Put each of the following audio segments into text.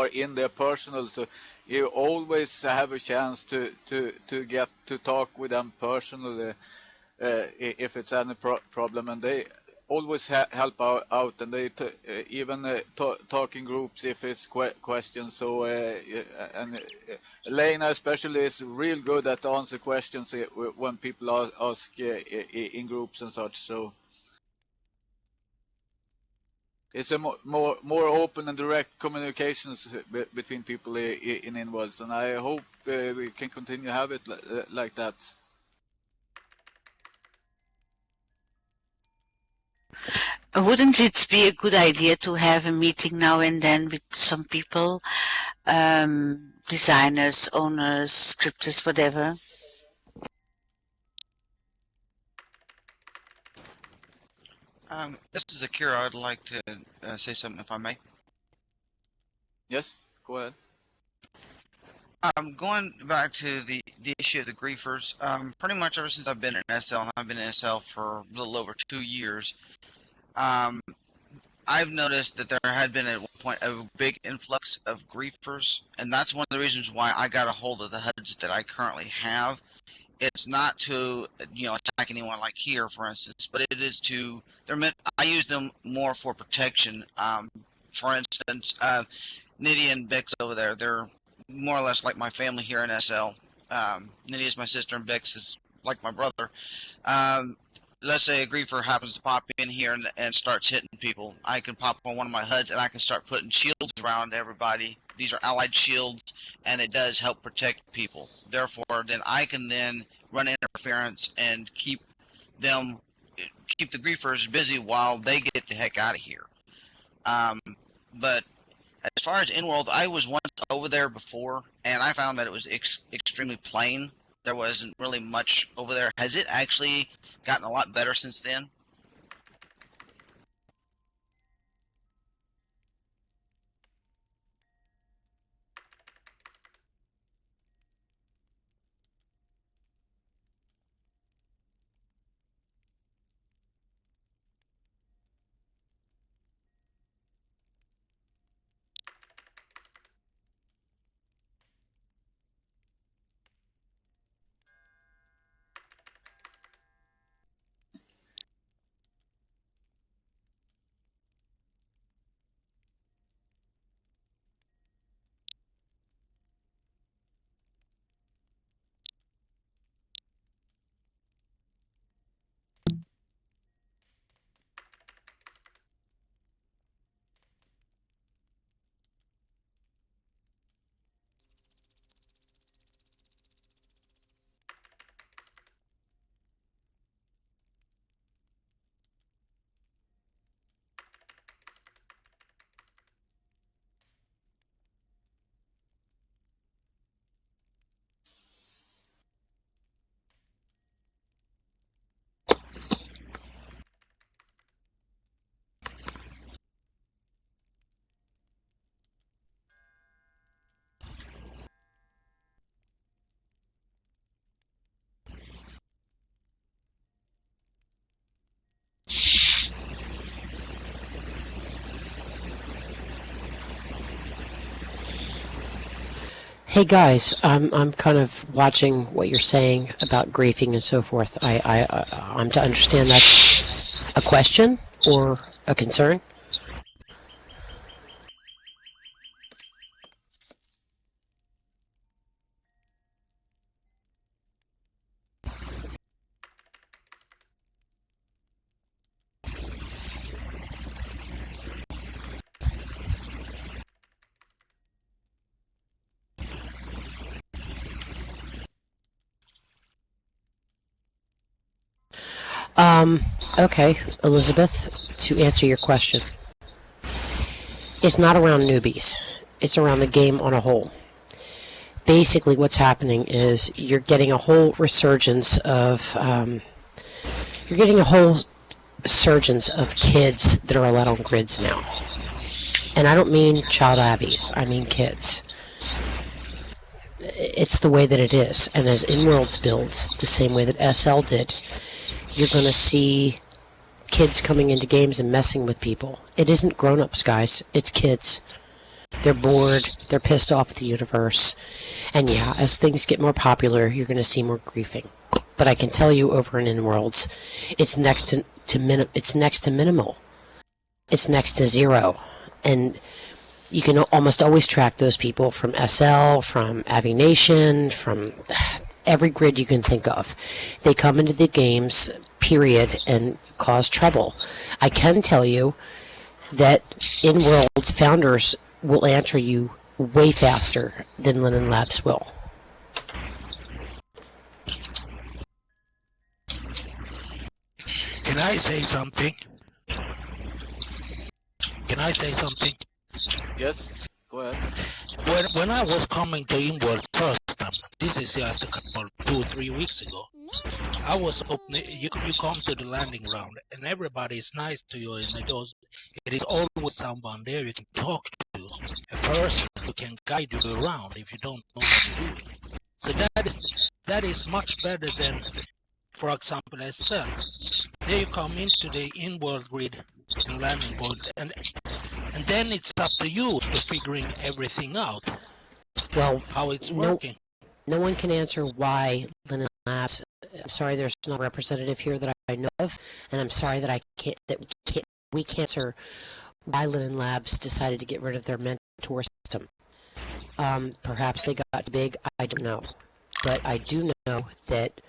are in there personal, so you always have a chance to get to talk with them personally if it's any problem, and they always help out, and they even talk in groups if it's questions. So and Elena especially is real good at answer questions when people ask in groups and such. So it's a more open and direct communications between people in Inworlds, and I hope we can continue to have it like that. Wouldn't it be a good idea to have a meeting now and then with some people, designers, owners, scripters, whatever? This is Akira. I'd like to say something, if I may. Yes, go ahead. Going back to the issue of the griefers, pretty much ever since I've been in SL, and I've been in SL for a little over 2 years, I've noticed that there had been at one point a big influx of griefers, and that's one of the reasons why I got a hold of the HUDs that I currently have. It's not to, attack anyone like here, for instance, but it is to, I use them more for protection. For instance, Nidhi and Bix over there, they're more or less like my family here in SL. Nidhi is my sister and Bix is like my brother. Let's say a griefer happens to pop in here and starts hitting people. I can pop on one of my HUDs and I can start putting shields around everybody. These are allied shields, and it does help protect people. Therefore, then I can then run interference and keep the griefers busy while they get the heck out of here. But as far as Inworld, I was once over there before, and I found that it was extremely plain. There wasn't really much over there. Has it actually gotten a lot better since then? Hey guys, I'm kind of watching what you're saying about griefing and so forth. I'm to understand that's a question or a concern? Okay, Elizabeth, to answer your question. It's not around newbies. It's around the game on a whole. Basically what's happening is you're getting a whole resurgence of, kids that are allowed on grids now. And I don't mean child avies, I mean kids. It's the way that it is, and as Inworlds builds, the same way that SL did, you're going to see kids coming into games and messing with people. It isn't grown-ups, guys. It's kids. They're bored, they're pissed off at the universe, and yeah, as things get more popular, you're going to see more griefing. But I can tell you over in InWorlds, it's next to minimal. It's next to zero, and you can almost always track those people from SL, from Aviation, from every grid you can think of. They come into the games, period, and cause trouble. I can tell you that InWorld's founders will answer you way faster than Linen Labs will. Can I say something? Can I say something? Yes, go ahead. When I was coming to InWorld first time, this is just a couple 2-3 weeks ago. I was opening. You come to the landing ground, and everybody is nice to you, and it is always someone there you can talk to, a person who can guide you around if you don't know what you're doing. So that is much better than, for example, SL. There you come into the in-world grid and landing point, and then it's up to you to figuring everything out. Well, how it's working. No one can answer why Linen Labs. I'm sorry, there's not a representative here that I know of, and I'm sorry that we can't answer why Linen Labs decided to get rid of their mentor system. Perhaps they got too big. I don't know, but I do know that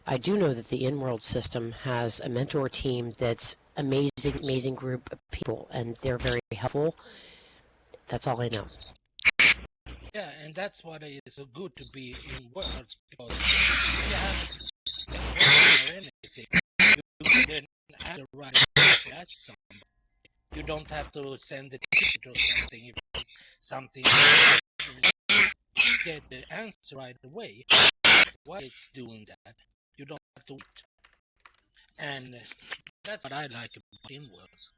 the in-world system has a mentor team that's amazing group of people, and they're very helpful. That's all I know. Yeah, and that's what is so good to be in worlds, because if you have a question or anything, you can answer right away to ask somebody. You don't have to send a ticket or something. If something, you get the answer right away. Why it's doing that? You don't have to wait. And that's what I like about InWorlds.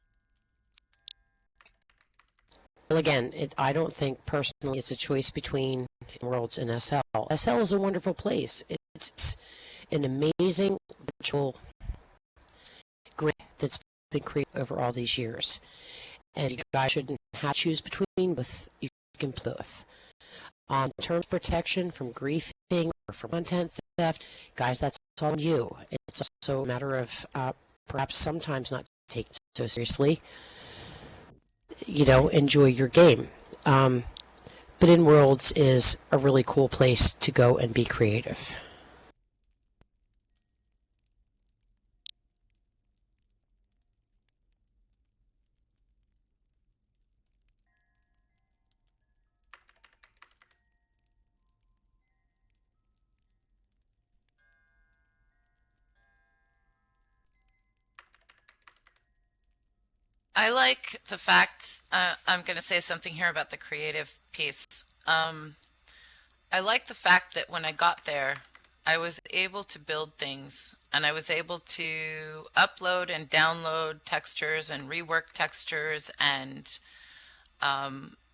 Well, again, I don't think personally it's a choice between Worlds and SL. SL is a wonderful place. It's an amazing virtual grid that's been created over all these years. And you guys shouldn't have to choose between both. You can both. On terms of protection from griefing or from content theft, guys, that's all on you. It's also a matter of perhaps sometimes not taking it so seriously. Enjoy your game. But InWorlds is a really cool place to go and be creative. I like the fact, I'm going to say something here about the creative piece. I like the fact that when I got there, I was able to build things, and I was able to upload and download textures and rework textures, and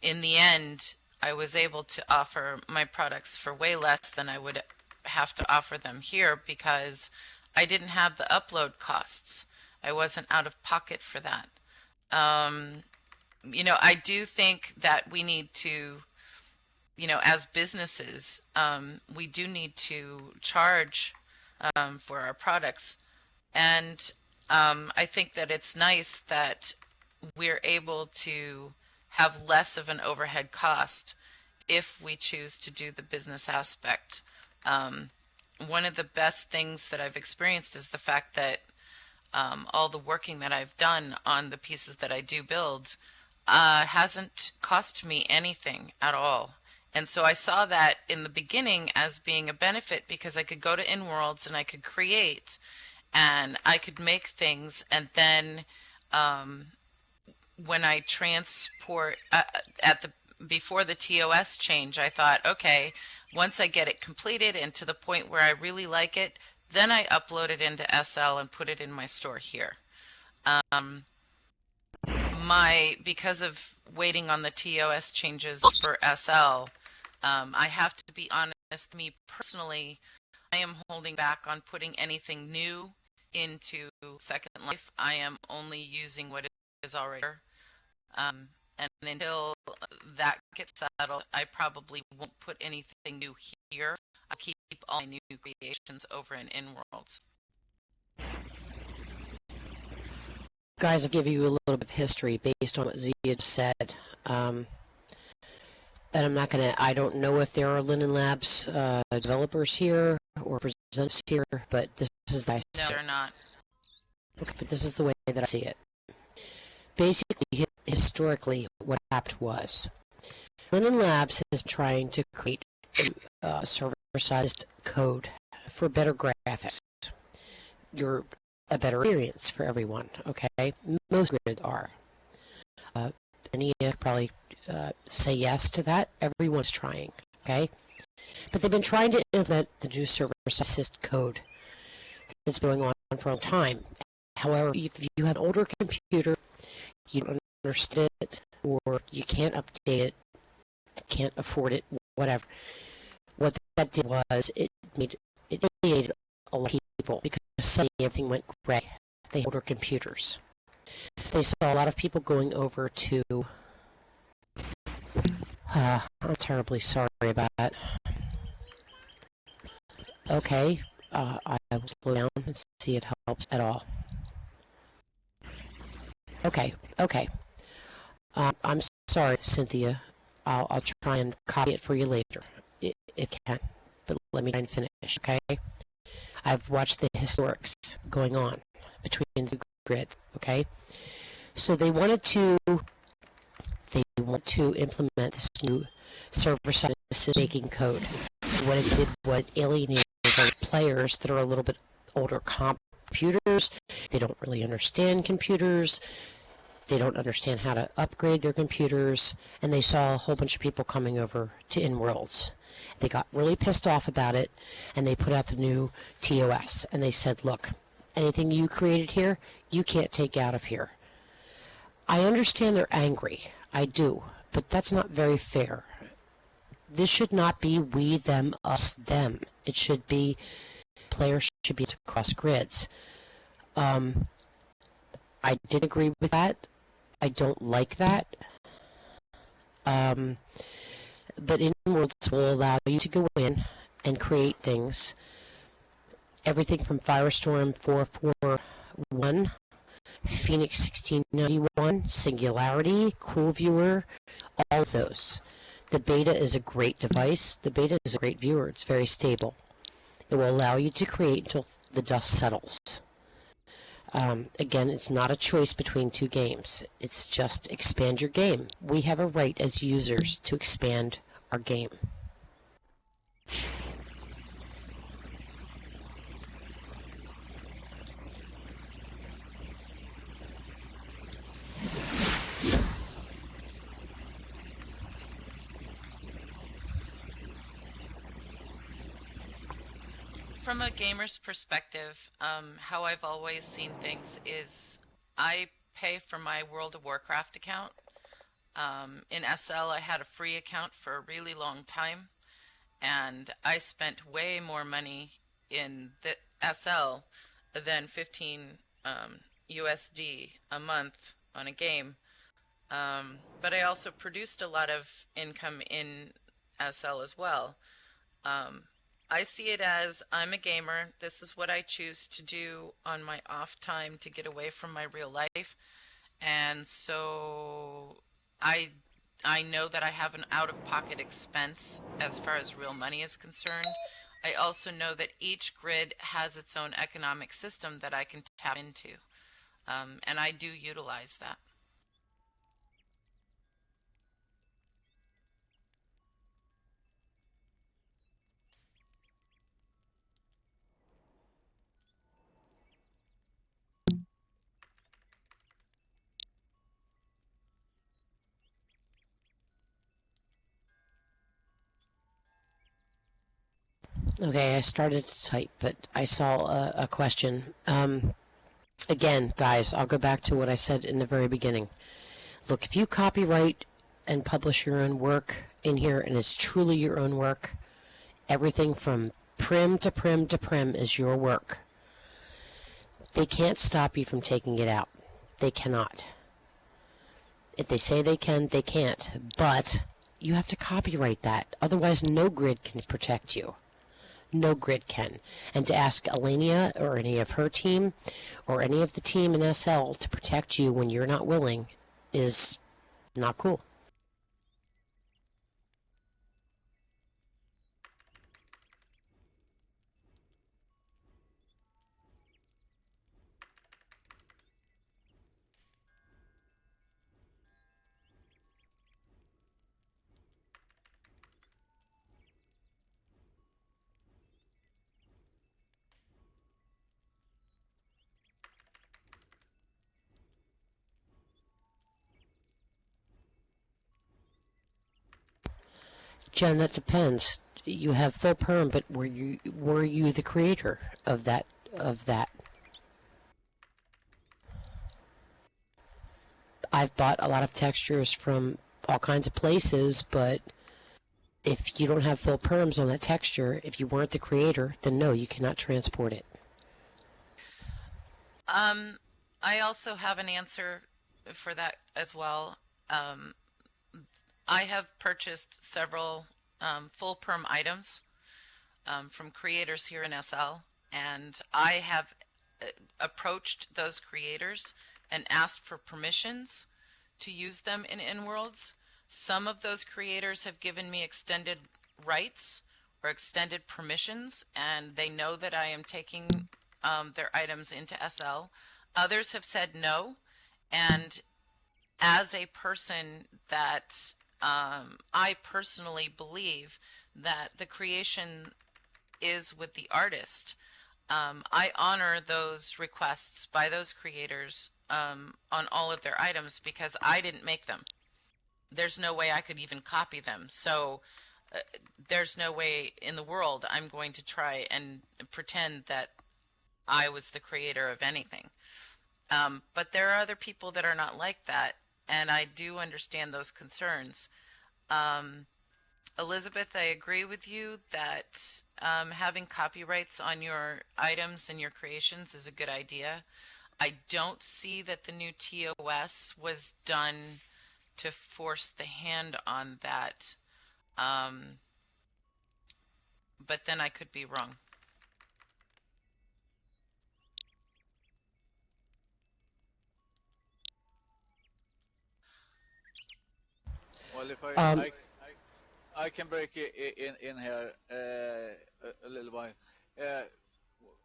in the end, I was able to offer my products for way less than I would have to offer them here, because I didn't have the upload costs. I wasn't out of pocket for that. I do think that we need to, as businesses, we do need to charge for our products. And I think that it's nice that we're able to have less of an overhead cost if we choose to do the business aspect. One of the best things that I've experienced is the fact that all the working that I've done on the pieces that I do build hasn't cost me anything at all. And so I saw that in the beginning as being a benefit, because I could go to InWorlds and I could create and I could make things, and then when I transport before the TOS change, I thought, okay, once I get it completed and to the point where I really like it, then I upload it into SL and put it in my store here. Because of waiting on the TOS changes for SL, I have to be honest, me personally, I am holding back on putting anything new into Second Life. I am only using what is already there. And until that gets settled, I probably won't put anything new here. I keep all my new creations over in InWorlds. Guys, I'll give you a little bit of history based on what Zia just said. And I'm not going to, I don't know if there are Linen Labs developers here or presenters here, but this is the way I No, see it. they're not. Okay, but this is the way that I see it. Basically, historically, what happened was Linen Labs is trying to create a server-sized code for better graphics. A better experience for everyone, okay? Most grids are. And you probably say yes to that. Everyone's trying, okay? But they've been trying to implement the new server-sized code that's been going on for a long time. However, if you have an older computer, you don't understand it, or you can't update it, can't afford it, whatever. What that did was it alienated a lot of people because suddenly everything went gray. They had older computers. They saw a lot of people going over to. I'm terribly sorry about that. Okay, I will slow down and see if it helps at all. Okay. I'm sorry, Cynthia. I'll try and copy it for you later, if you can. But let me try and finish, okay? I've watched the historics going on between the grids, okay? So they want to implement this new server-side decision-making code. What it did was alienate players that are a little bit older computers. They don't really understand computers. They don't understand how to upgrade their computers, and they saw a whole bunch of people coming over to InWorlds. They got really pissed off about it, and they put out the new TOS, and they said, look, anything you created here, you can't take out of here. I understand they're angry. I do, but that's not very fair. This should not be we, them, us, them. It should be players should be able to cross grids. I did agree with that. I don't like that. But InWorlds will allow you to go in and create things. Everything from Firestorm 441, Phoenix 1691, Singularity, Cool Viewer, all of those. The beta is a great device. The beta is a great viewer. It's very stable. It will allow you to create until the dust settles. Again, it's not a choice between two games. It's just expand your game. We have a right as users to expand our game. From a gamer's perspective, how I've always seen things is I pay for my World of Warcraft account. In SL, I had a free account for a really long time, and I spent way more money in the SL than 15 USD a month on a game. But I also produced a lot of income in SL as well. I see it as I'm a gamer. This is what I choose to do on my off time to get away from my real life. And so I know that I have an out-of-pocket expense as far as real money is concerned. I also know that each grid has its own economic system that I can tap into. And I do utilize that. Okay, I started to type, but I saw a question. Again, guys, I'll go back to what I said in the very beginning. Look, if you copyright and publish your own work in here, and it's truly your own work, everything from prim to prim to prim is your work. They can't stop you from taking it out. They cannot. If they say they can, they can't. But you have to copyright that. Otherwise, no grid can protect you. No grid can. And to ask Elenia or any of her team or any of the team in SL to protect you when you're not willing is not cool. Jen, that depends. You have full perm, but were you the creator of that I've bought a lot of textures from all kinds of places, but if you don't have full perms on that texture, if you weren't the creator, then no, you cannot transport it. I also have an answer for that as well. I have purchased several full perm items from creators here in SL, and I have approached those creators and asked for permissions to use them in InWorlds. Some of those creators have given me extended rights or extended permissions, and they know that I am taking their items into SL. Others have said no, and as a person that I personally believe that the creation is with the artist, I honor those requests by those creators on all of their items because I didn't make them. There's no way I could even copy them. So there's no way in the world I'm going to try and pretend that I was the creator of anything. But there are other people that are not like that, and I do understand those concerns. Elizabeth, I agree with you that having copyrights on your items and your creations is a good idea. I don't see that the new TOS was done to force the hand on that. But then I could be wrong. Well, if Um, I can break it in here a little while.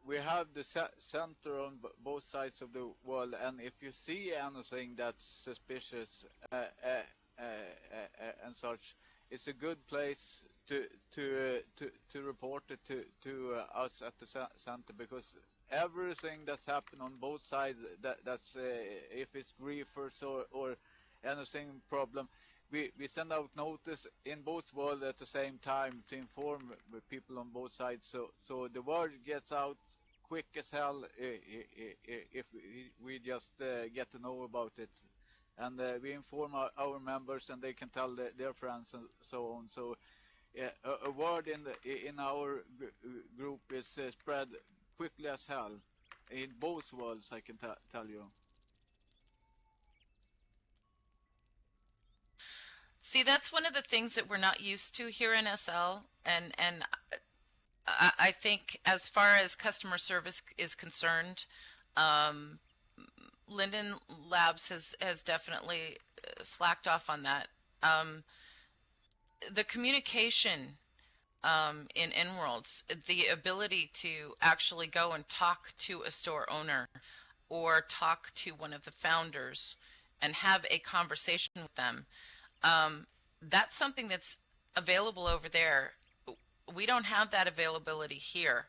We have the center on both sides of the world, and if you see anything that's suspicious and such, it's a good place to report it to us at the center, because everything that's happened on both sides, that's if it's griefers or anything problem, we send out notice in both worlds at the same time to inform the people on both sides, so the word gets out quick as hell if we just get to know about it, and we inform our members, and they can tell their friends and so on. So a word in our group is spread quickly as hell in both worlds, I can tell you. See, that's one of the things that we're not used to here in SL, and I think as far as customer service is concerned, Linden Labs has definitely slacked off on that. The communication in InWorlds, the ability to actually go and talk to a store owner or talk to one of the founders and have a conversation with them, that's something that's available over there. We don't have that availability here.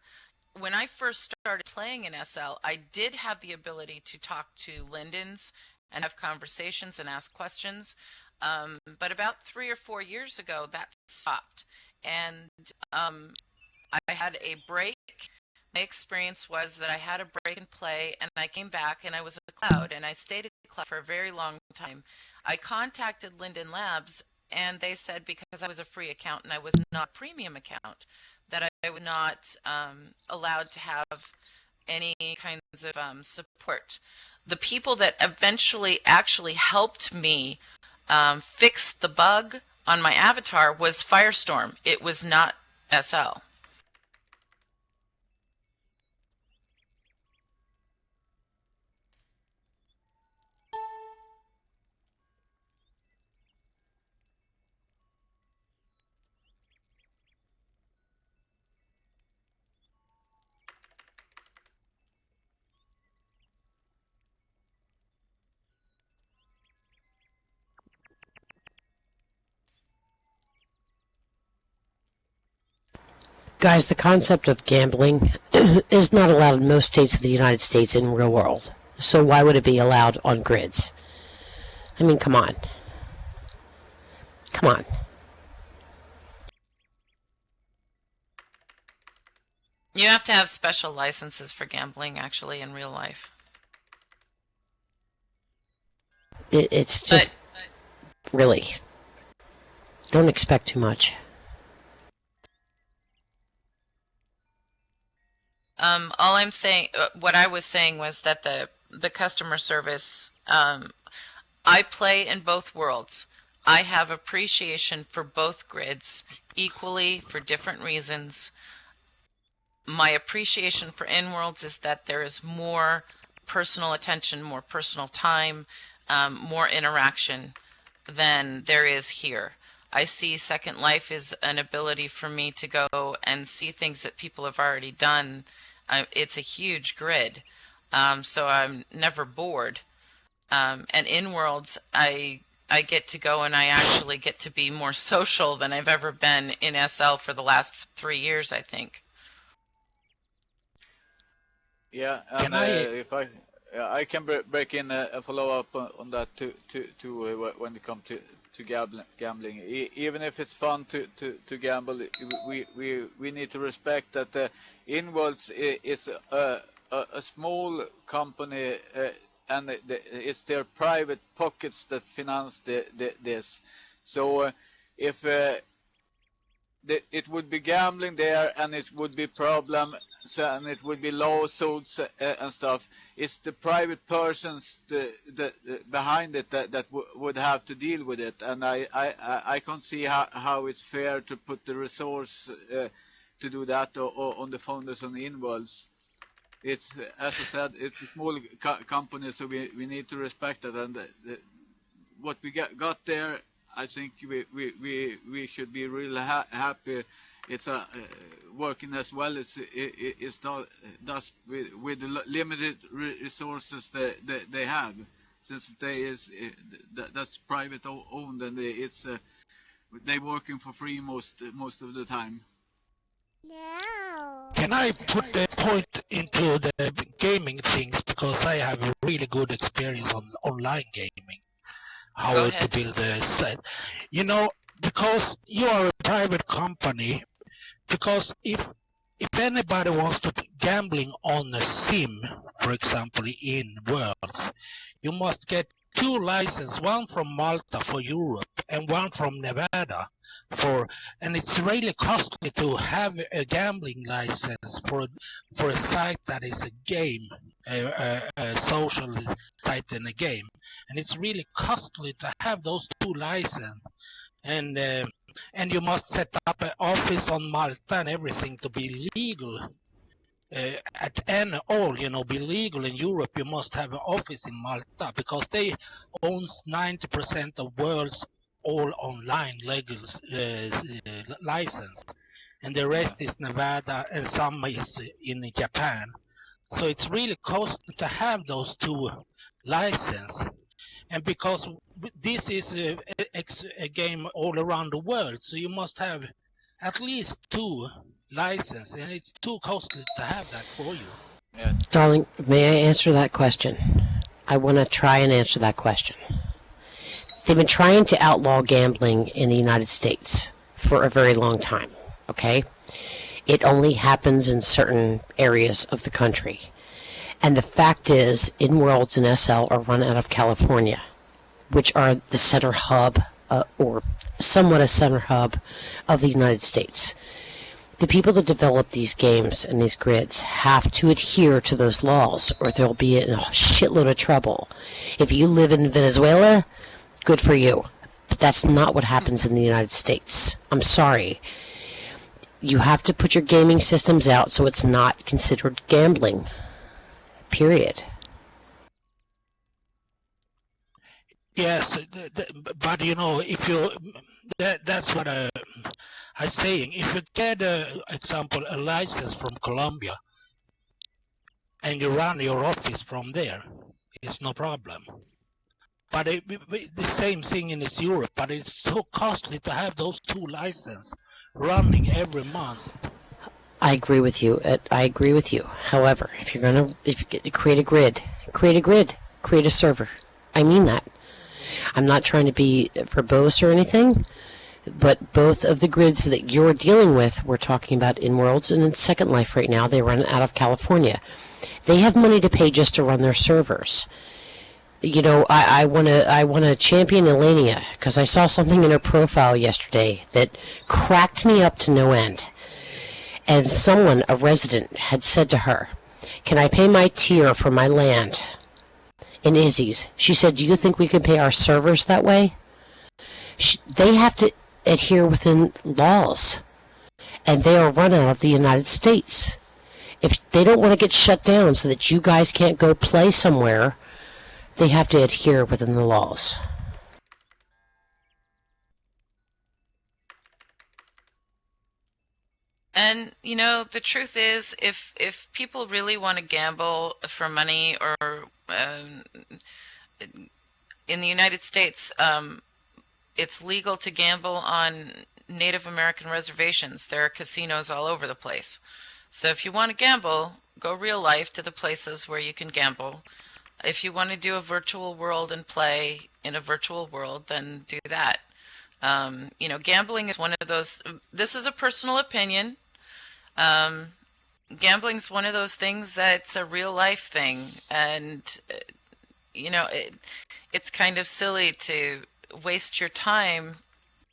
When I first started playing in SL, I did have the ability to talk to Lindens and have conversations and ask questions. But about 3 or 4 years ago, that stopped. And I had a break. My experience was that I had a break in play, and I came back, and I was at Cloud, and I stayed at Cloud for a very long time. I contacted Linden Labs, and they said because I was a free account and I was not a premium account, that I was not allowed to have any kinds of support. The people that eventually actually helped me fixed the bug on my avatar was Firestorm. It was not SL. Guys, the concept of gambling is not allowed in most states of the United States in real world. So why would it be allowed on grids? I mean, come on. Come on. You have to have special licenses for gambling, actually, in real life. It's just, really, don't expect too much. All I'm saying, what I was saying was that the customer service, I play in both worlds. I have appreciation for both grids equally for different reasons. My appreciation for InWorlds is that there is more personal attention, more personal time, more interaction than there is here. I see Second Life as an ability for me to go and see things that people have already done. It's a huge grid, so I'm never bored. And InWorlds, I get to go and I actually get to be more social than I've ever been in SL for the last 3 years, I think. Yeah, and if I can break in a follow-up on that too when it comes to gambling. Even if it's fun to gamble, we need to respect that InWorlds is a small company, and it's their private pockets that finance this. So if it would be gambling there, and it would be problem, and it would be lawsuits and stuff. It's the private persons behind it that would have to deal with it, and I can't see how it's fair to put the resource to do that on the founders on the InWorlds. It's, as I said, it's a small company, so we need to respect it, and what we got there, I think we should be really happy. It's working as well as it does with the limited resources that they have, since that's private owned, and it's they working for free most of the time. Can I put the point into the gaming things, because I have a really good experience on online gaming, how to build a set. You know, because you are a private company, because if anybody wants to be gambling on a sim, for example, in Worlds, you must get 2 licenses, one from Malta for Europe and one from Nevada and it's really costly to have a gambling license for a site that is a game, a social site in a game, and it's really costly to have those 2 licenses, and you must set up an office on Malta and everything to be legal. Be legal in Europe, you must have an office in Malta, because they owns 90% of world's all online legal license, and the rest is Nevada and some is in Japan. So it's really costly to have those 2 licenses, and because this is a game all around the world, so you must have at least 2 licenses, and it's too costly to have that for you. Yes. Darling, may I answer that question? I want to try and answer that question. They've been trying to outlaw gambling in the United States for a very long time, okay? It only happens in certain areas of the country. And the fact is, InWorlds and SL are run out of California, which are the center hub, or somewhat a center hub of the United States. The people that develop these games and these grids have to adhere to those laws, or they'll be in a shitload of trouble. If you live in Venezuela, good for you. But that's not what happens in the United States. I'm sorry. You have to put your gaming systems out so it's not considered gambling. Period. Yes, but you know, if you that's what I'm saying. If you get, example, a license from Colombia and you run your office from there, it's no problem. But the same thing in Europe, but it's so costly to have those two licenses running every month. I agree with you. I agree with you. However, if you create a grid, create a server. I mean that. I'm not trying to be verbose or anything, but both of the grids that you're dealing with, we're talking about InWorlds and in Second Life right now, they run out of California. They have money to pay just to run their servers. You know, I want to champion Elenia because I saw something in her profile yesterday that cracked me up to no end. And someone, a resident, had said to her, "Can I pay my tier for my land in Izzy's?" She said, "Do you think we can pay our servers that way?" They have to adhere within laws, and they are run out of the United States. If they don't want to get shut down so that you guys can't go play somewhere, they have to adhere within the laws. And you know, the truth is, if people really want to gamble for money, or in the United States, it's legal to gamble on Native American reservations. There are casinos all over the place. So if you want to gamble, go real life to the places where you can gamble. If you want to do a virtual world and play in a virtual world, then do that. You know, gambling is one of those, this is a personal opinion. Gambling is one of those things that's a real life thing. And, you know, it's kind of silly to waste your time,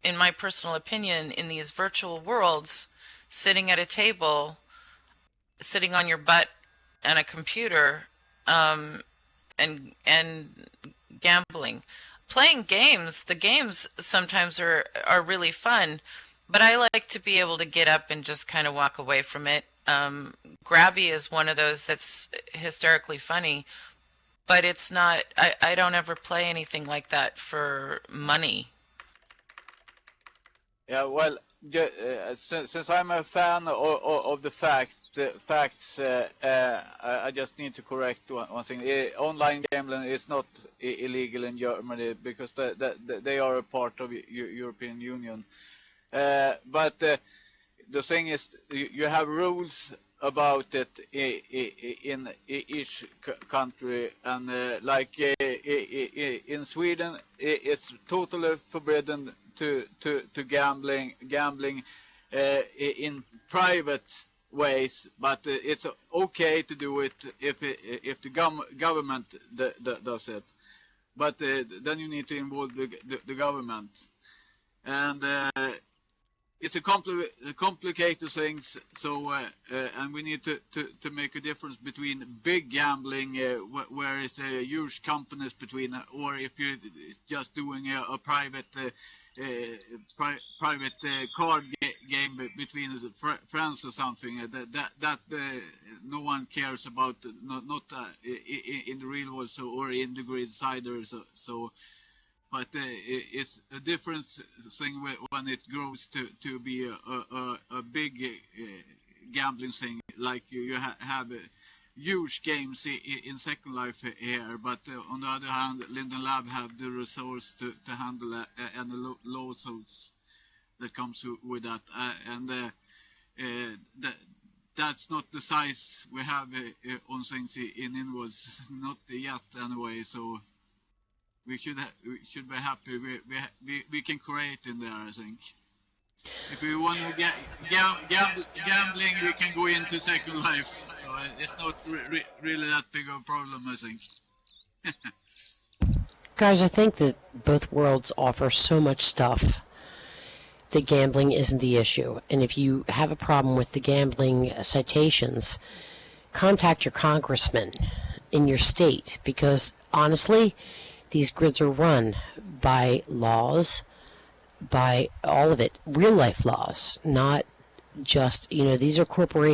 in my personal opinion, in these virtual worlds, sitting at a table, sitting on your butt and a computer, and gambling. Playing games, the games sometimes are really fun, but I like to be able to get up and just kind of walk away from it. Grabby is one of those that's hysterically funny, but it's not, I don't ever play anything like that for money. Yeah, well, since I'm a fan of the facts, I just need to correct one thing. Online gambling is not illegal in Germany because they are a part of European Union. But the thing is, you have rules about it in each country, and like in Sweden, it's totally forbidden to gambling in private ways, but it's okay to do it if the government does it. But then you need to involve the government, and it's a complicated things. So and we need to make a difference between big gambling, where it's huge companies between, or if you're just doing a private card game between friends or something that no one cares about, not in the real world, or in the grid cider. So but it's a different thing when it grows to be a big gambling thing, like you have huge games in Second Life here, but on the other hand, Linden Lab have the resource to handle any lawsuits that comes with that, and that's not the size we have on things in InWorlds, not yet anyway. So we should be happy. We can create in there, I think. If we want to get gambling, we can go into Second Life. So it's not really that big of a problem, I think. Guys, I think that both worlds offer so much stuff that gambling isn't the issue. And if you have a problem with the gambling citations, contact your congressman in your state, because honestly, these grids are run by laws, by all of it real life laws, not just, these are corporations.